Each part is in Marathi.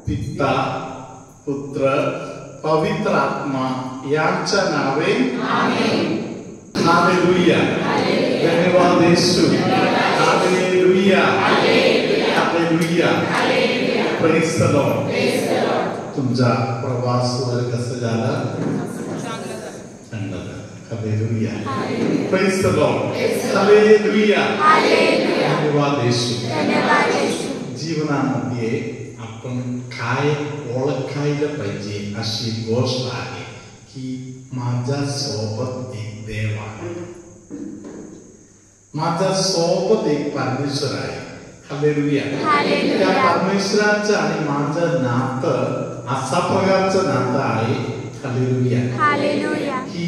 पिता पुत्र पवित्र आत्मा यांच्या नावे आमेन. हालेलुया. धन्यवाद Yeshu. Hallelujah. Hallelujah. Praise the Lord. तुमचा प्रवास वगैरे कसं झाला? चांगला झाला. Hallelujah. Praise the Lord. Hallelujah. धन्यवाद येशू. जीवनामध्ये आपण काय ओळखायला पाहिजे अशी गोष्ट आहे की माझ्या सोबत एक देव आहे, माझ्या सोबत एक परमेश्वर आहे. हालेलुया. त्या परमेश्वराचं आणि माझं नातं असा प्रकारचं नातं आहे. हालेलुया. की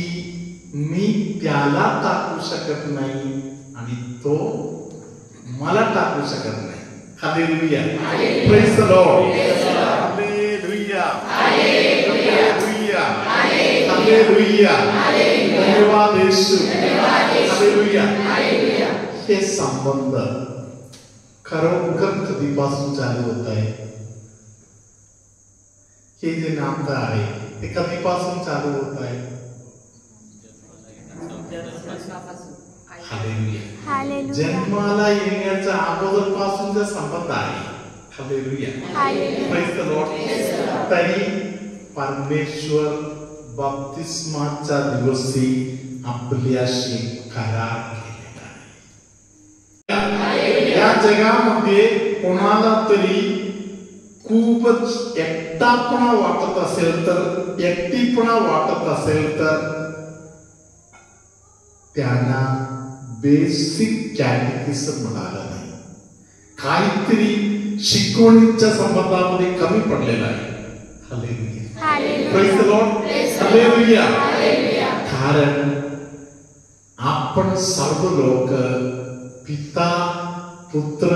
मी त्याला टाकू शकत नाही आणि तो मला टाकू शकत नाही. Hallelujah. Praise the Lord. Hallelujah. Hallelujah. Hallelujah. धन्यवाद येशू. हालेलुया. हे संबंध खरोखर कधीपासून चालू होत आहे? हे जे नातं आहे ते कधीपासून चालू होत आहे? हालेलुया. जन्माला येण्याच्या अगोदर पासूनचा संबंध आहे. हालेलुया. Praise the Lord. तरी परमेश्वर बप्तिस्माच्या दिवशी आपल्याशी करार केलेला आहे. या जगामध्ये कोणाला तरी खूपच एकटापणा वाटत असेल तर, एकटीपणा वाटत असेल तर त्यांना बेसिक कॅटेकिझम मिळालं नाही. काहीतरी शिकवणीच्या संबंधामध्ये कमी पडलेला आहे. Hallelujah. Praise the Lord. Hallelujah. कारण आपण सर्व लोक पिता पुत्र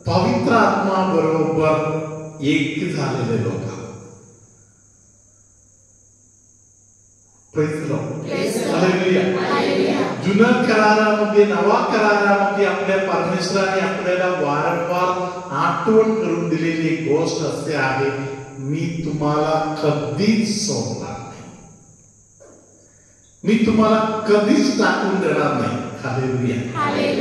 पवित्र आत्मा बरोबर एक झालेले लोक आहोत. Praise the Lord. हालेलुया. जुन्या करारामध्ये नवा करारामध्ये आपल्या परमेश्वराने आपल्याला वारंवार आठवण करून दिलेली एक गोष्ट असे आहे, मी तुम्हाला कधीच सोडणार नाही, मी तुम्हाला कधीच टाकून देणार नाही. Hallelujah.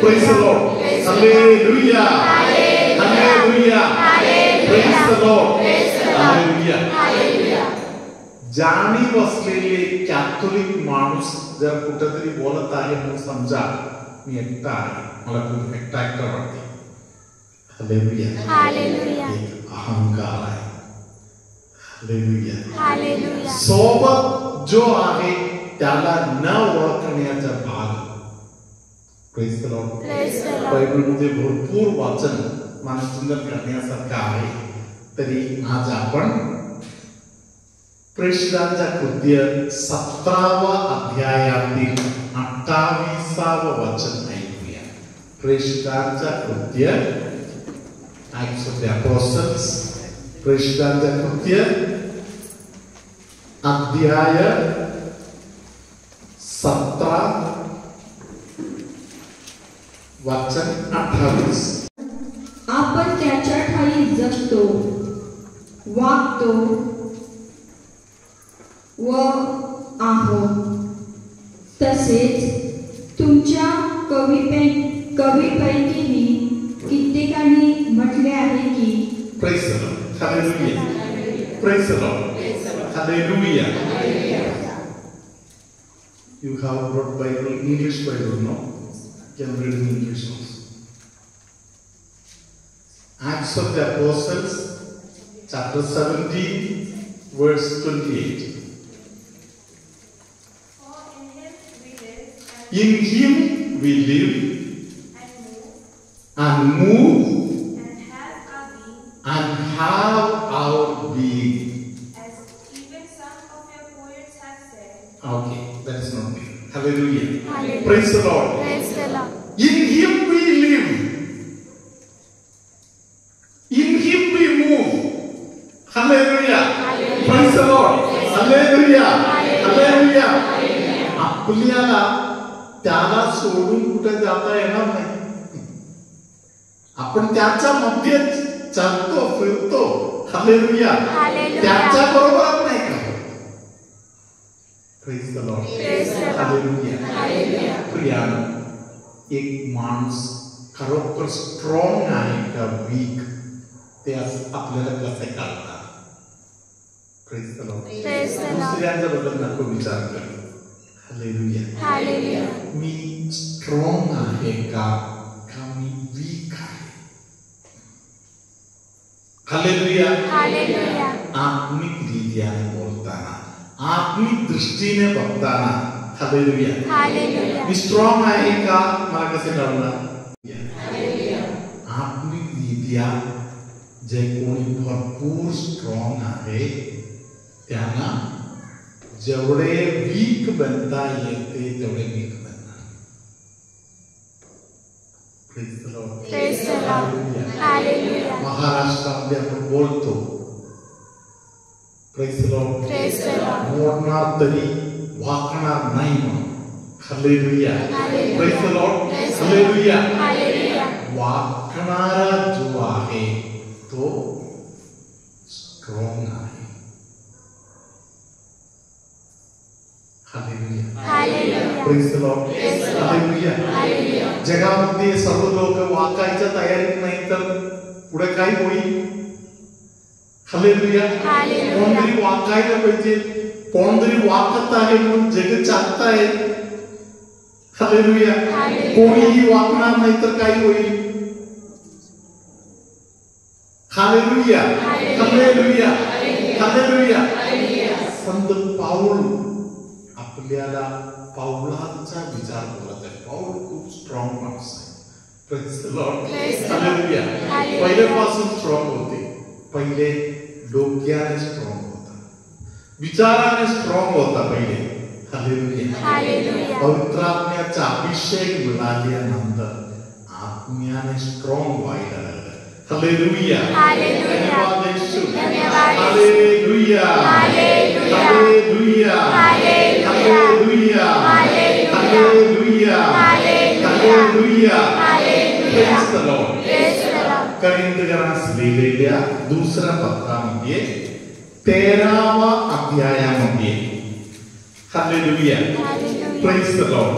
Praise the Lord. Hallelujah. Hallelujah. Praise the Lord. Hallelujah. जाणीव असलेले कॅथोलिक माणूस जर कुठेतरी बोलत आहे म्हणून समजा मी एकटा आहे, मला खूप एकटा वाटते. हालेलुया. एक अहंकार आहे. हालेलुया. सोबत जो आहे त्याला न ओळखण्याचा भाग. Praise the Lord. बायबलमध्ये भरपूर वाचन मानचिंतन करण्यासारखं आहे. तरी आज आपण प्रेषितांच्या कृत्य 17वा अध्यायातील 28वे वचन ऐकूया. प्रेषितांच्या कृत्य Acts of the Apostles, प्रेषितांच्या कृत्य अध्याय 17 वचन 28. आपण त्याच्या ठायी जगतो, वागतो व आहोत. तसेच तुमच्या कवीपैकीही कित्येकांनी म्हटले आहे की. Praise the Lord. Hallelujah. Praise the Lord. Hallelujah. You have brought Bible, English Bible, no? Can read in English also. Acts of the Apostles, chapter 17, verse 28. In Him we live and move and have our being. As even some of your poets have said. Okay, that is not me. Hallelujah. Praise the Lord. In Him we live. In Him we move. Hallelujah. Praise the Lord. Hallelujah. Hallelujah. आपल्याला त्याला सोडून कुठे जाता येणार नाही. आपण त्याच्या मध्ये चालतो फिरतो हालेलुया हालेलुया. त्याच्या बरोबर नाही का praise the Lord Praise the Lord. Hallelujah hallelujah. प्रियानो एक माणूस खरोखर स्ट्रॉंग आहे का वीक ते आपल्याला कसं कळतात praise the Lord Praise the Lord. दुसऱ्यांच्याबद्दल नको विचार कर हालेलुया हालेलुया. मी स्ट्रॉंग आहे का मी वीक आहे हालेलुया हालेलुया. आत्मिक रीत्याने बोलताना आत्मिक दृष्टीने बघताना हालेलुया हालेलुया. मी स्ट्रॉंग आहे का मला कसे कळणार हालेलुया. आत्मिक रीत्या जे कोणी भरपूर स्ट्रॉंग आहे त्यांना जेवढे वीक बनता येते तेवढे वीक बनणार Praise the Lord. Praise the Lord. Hallelujah. Hallelujah. महाराष्ट्रामध्ये आपण बोलतो Praise the Lord. Praise the Lord. मोडणार तरी वाकणार नाही म्हणून hallelujah Hallelujah. Praise the Lord. Praise the hallelujah Lord. Hallelujah. वाकणारा जो आहे तो स्ट्रॉंग आहे hallelujah hallelujah. Praise the Lord. Praise the Lord. Hallelujah hallelujah. जगामध्ये सर्व लोक वाकायच्या तयारीत नाही तर पुढे काय होईल हालेलुया हालेलुया. कोणतरी वाकायला पाहिजे कोणतरी वाकत आहे म्हणून जग चालताय हालेलुया हालेलुया. कोणीही वाकणार नाही तर काय होईल हालेलुया हालेलुया हालेलुया संत पाऊल आपल्याला पाऊलाचा विचार करत आहे पाऊल खूप स्ट्रॉंग माणूस आहे Praise the Lord. Praise the Lord. Hallelujah hallelujah. पहिल्यापासून स्ट्रॉंग होते पहिले डोक्याने स्ट्रॉंग होता विचाराने स्ट्रॉंग होता पहिले हालेलुया हालेलुया. पवित्र आत्म्याचा अभिषेक मिळाल्यानंतर आत्म्याने स्ट्रॉंग व्हायला लागलं हालेलुया हालेलुया. धन्यवाद येशू धन्यवाद. Hallelujah hallelujah. Hallelujah hallelujah. Hallelujah hallelujah. Hallelujah hallelujah. Praise the Lord. Praise the Lord. करिंदकरास लिहिलेल्या दुसऱ्या पत्रामध्ये 13वा अध्यायामध्ये hallelujah hallelujah. Praise the Lord.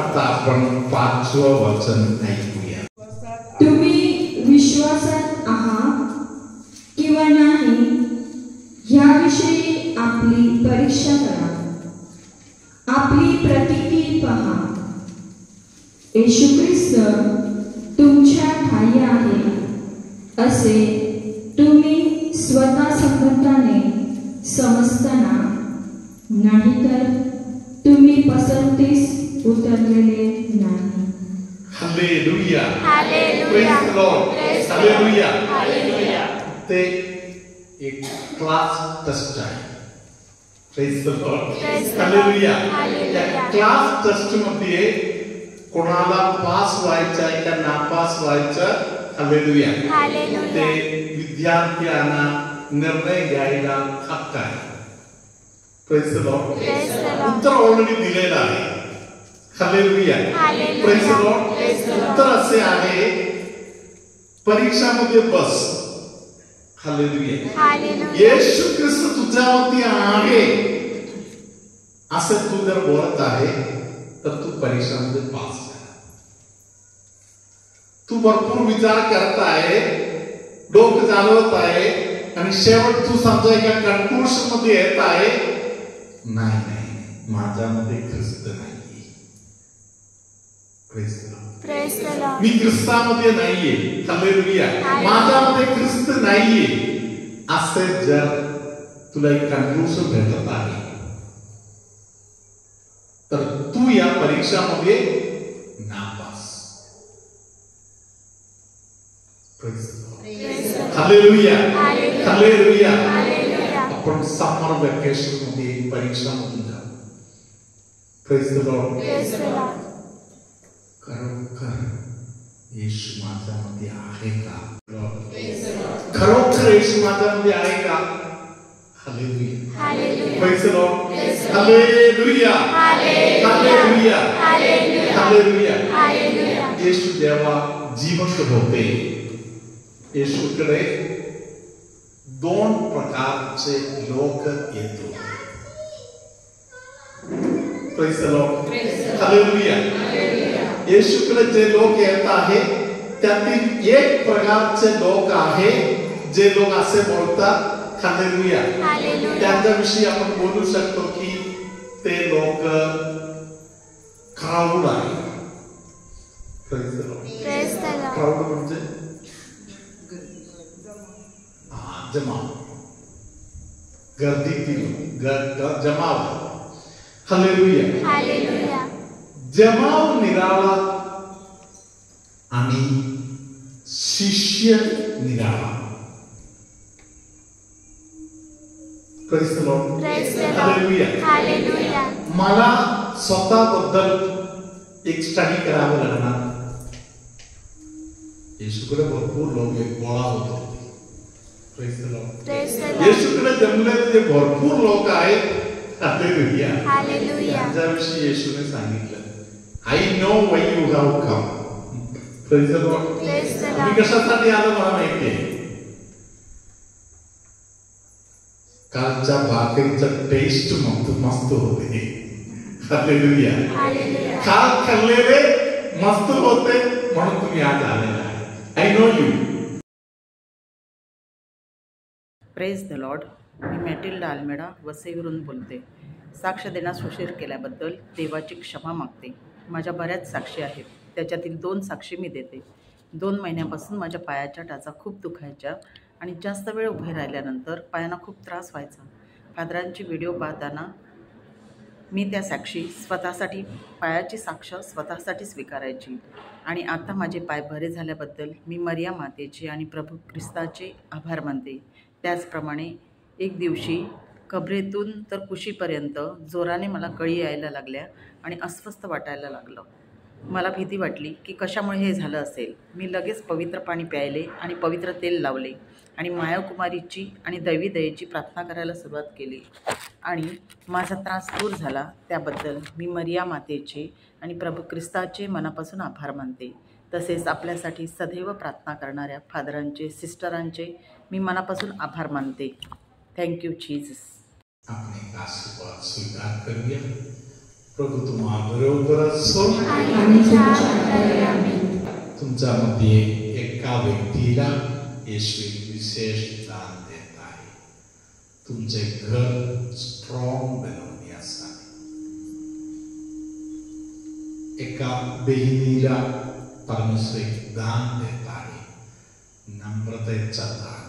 आता आपण 5वं वचन ऐकूया तुम्ही विश्वासात आहात किंवा नाही याविषयी आपली परीक्षा करा आपली प्रतिकी पहा येशू ख्रिस्त तुमच्या ठायी आहे असे तुम्ही स्वतः समर्थाने समजताना नाहीतर तुम्ही पसंतीस उतरलेले नाही hallelujah hallelujah. Praise the Lord. Praise the hallelujah Lord. Hallelujah. ते एक क्लास टेस्ट आहे Praise the Lord. Praise the Lord. Hallelujah hallelujah. त्या क्लास टेस्ट मध्ये कोणाला पास व्हायचं आहे का नापास व्हायचं हालेलुया हालेलुया. ते विद्यार्थ्यांना निर्णय घ्यायला हक्क आहे Praise the Lord. Praise the Lord. उत्तर ऑलरेडी दिलेलं आहे hallelujah hallelujah. Praise the Lord. Praise the Lord. उत्तर असे आहे परीक्षामध्ये बस हालेलुया हालेलुया. येशू ख्रिस्त तुझ्यावरती आहे असं तू जर बोलत आहे तर तू परीक्षामध्ये पास कर तू भरपूर विचार करत आहे डोकं चालवत आहे आणि शेवट तू समजा एका कन्क्लुजन मध्ये येत आहे नाही नाही माझ्यामध्ये ख्रिस्त नाही Praise the Lord. Praise the Lord. मी ख्रिस्तामध्ये नाहीये हालेलुया हालेलुया. माझ्यामध्ये ख्रिस्त नाहीये असे जर तुला एक कन्क्लुजन भेटत आहे तर तू या परीक्षामध्ये नापास Praise the Lord. Praise the Lord. Hallelujah hallelujah. Hallelujah hallelujah. आपण समर वेकेशन मध्ये परीक्षामधून जाऊ Praise the Lord. Praise the Lord. खरोखर येशू माझ्यामध्ये आहे का Praise the Lord. खरोखर येशू माझ्यामध्ये आहे का hallelujah Hallelujah. Praise the Lord. Praise the Lord. Hallelujah Hallelujah. Hallelujah Hallelujah. Hallelujah Hallelujah. येशू जेव्हा जिवंत होते येशूकडे दोन प्रकारचे लोक येत होते. Praise the Lord. हालेलुया. येशूकडे जे लोक येत आहे त्यातील एक प्रकारचे लोक आहे जे लोक असे बोलतात हालेलुया. त्यांच्याविषयी आपण बोलू शकतो की ते लोक क्राऊड आहे. Praise the Lord. क्राऊड म्हणजे जमाव, गर्दीतील जमाव. हालेलुया. जमाव निराळा आणि शिष्य निराळा. Praise the Lord. हालेलुया. मला स्वतःबद्दल एक स्टडी करावं लागणार. येशूकडे भरपूर लोक गोळा होतो. Praise the Lord. येशूकडे जमलेले जे भरपूर लोक आहेत हालेलुया. त्यांच्याविषयी येशूने सांगितलं, I know why you have come. Praise the Lord. मी कशासाठी आलो मला माहिती आहे. कालच्या भाकरीचं टेस्ट मस्त होते. हालेलुया. काल खाल्लेले मस्त होते म्हणून तुम्ही आज आलेला आहे. I know you. Praise the Lord. मी मॅटिल्डा आल्मेडा वसईवरून बोलते. साक्ष देण्यास उशीर केल्याबद्दल देवाची क्षमा मागते. माझ्या बऱ्याच साक्षी आहेत, त्याच्यातील 2 साक्षी मी देते. 2 महिन्यापासून माझ्या पायाच्या टाचा खूप दुखायच्या आणि जास्त वेळ उभे राहिल्यानंतर पायांना खूप त्रास व्हायचा. फादरांची व्हिडिओ पाहताना मी त्या साक्षी स्वतःसाठी, पायाची साक्ष स्वतःसाठी स्वीकारायची. आणि आता माझे पाय बरे झाल्याबद्दल मी मरिया मातेचे आणि प्रभू ख्रिस्ताचे आभार मानते. त्याचप्रमाणे एक दिवशी कबरेतून तर कुशीपर्यंत जोराने मला कळी यायला लागल्या आणि अस्वस्थ वाटायला लागलं. मला भीती वाटली की कशामुळे हे झालं असेल. मी लगेच पवित्र पाणी प्यायले आणि पवित्र तेल लावले आणि मायाकुमारीची आणि दैवी दयेची प्रार्थना करायला सुरुवात केली आणि माझा त्रास दूर झाला. त्याबद्दल मी मरिया मातेचे आणि प्रभू ख्रिस्ताचे मनापासून आभार मानते. तसेच आपल्यासाठी सदैव प्रार्थना करणाऱ्या फादरांचे, सिस्टरांचे मी मनापासून आभार मानते. Thank you Jesus. आपण आशीर्वाद स्वीकार करूया. प्रभू तुम्हा बरोबर असो. तुमच्यामध्ये एका व्यक्तीला येशू विशेष दान देत आहे. तुमचे घर स्ट्रॉंग बनवण्यासाठी. एका बहिणीला परमेश्वर एक दान देत आहे, नम्रतेचा दान.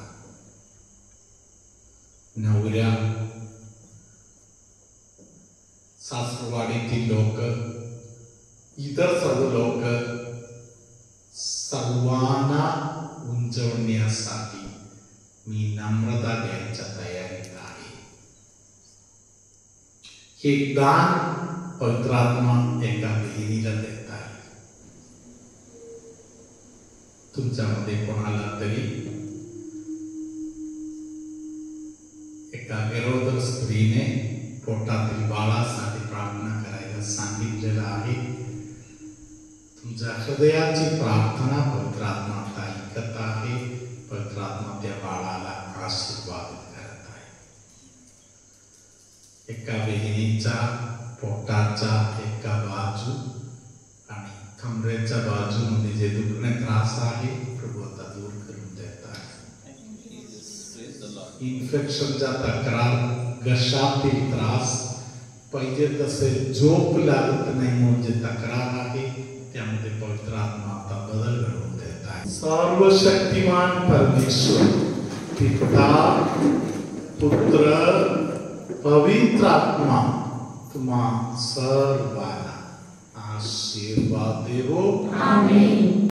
नवऱ्या, सासरवाडीतील लोक, इतर सर्व लोक सर्वांना उंचवण्यासाठी मी नम्रता द्यायच्या तयारीत आहे. हे दान पवित्र आत्मा एका बहिणीला देत आहे. तुमच्यामध्ये कोणाला तरी एका गरोदर स्त्रीने पोटातील बाळासाठी प्रार्थना करायला सांगितलेलं आहे. तुमच्या हृदयाची प्रार्थना पवित्र आत्मा आता ऐकत आहे. पवित्र आत्मा त्या बाळाला आशीर्वाद करत आहे. एका बहिणीचा पोटाचा एका बाजू आणि कमरेच्या बाजूमध्ये जे दुखणे त्रास आहे प्रभू आता दूर करून देत आहे. इन्फेक्शनचा तक्रार, घशातील त्रास, पाहिजे तसे झोप लागत नाही म्हणजे तक्रार आहे, त्यामध्ये पवित्र आत्मा आता बदल घडवून देत आहे. सर्वशक्तिमान परमेश्वर पिता, पुत्र, पवित्र आत्मा तुम्हा सर्वांना आशीर्वाद देवो. आमेन.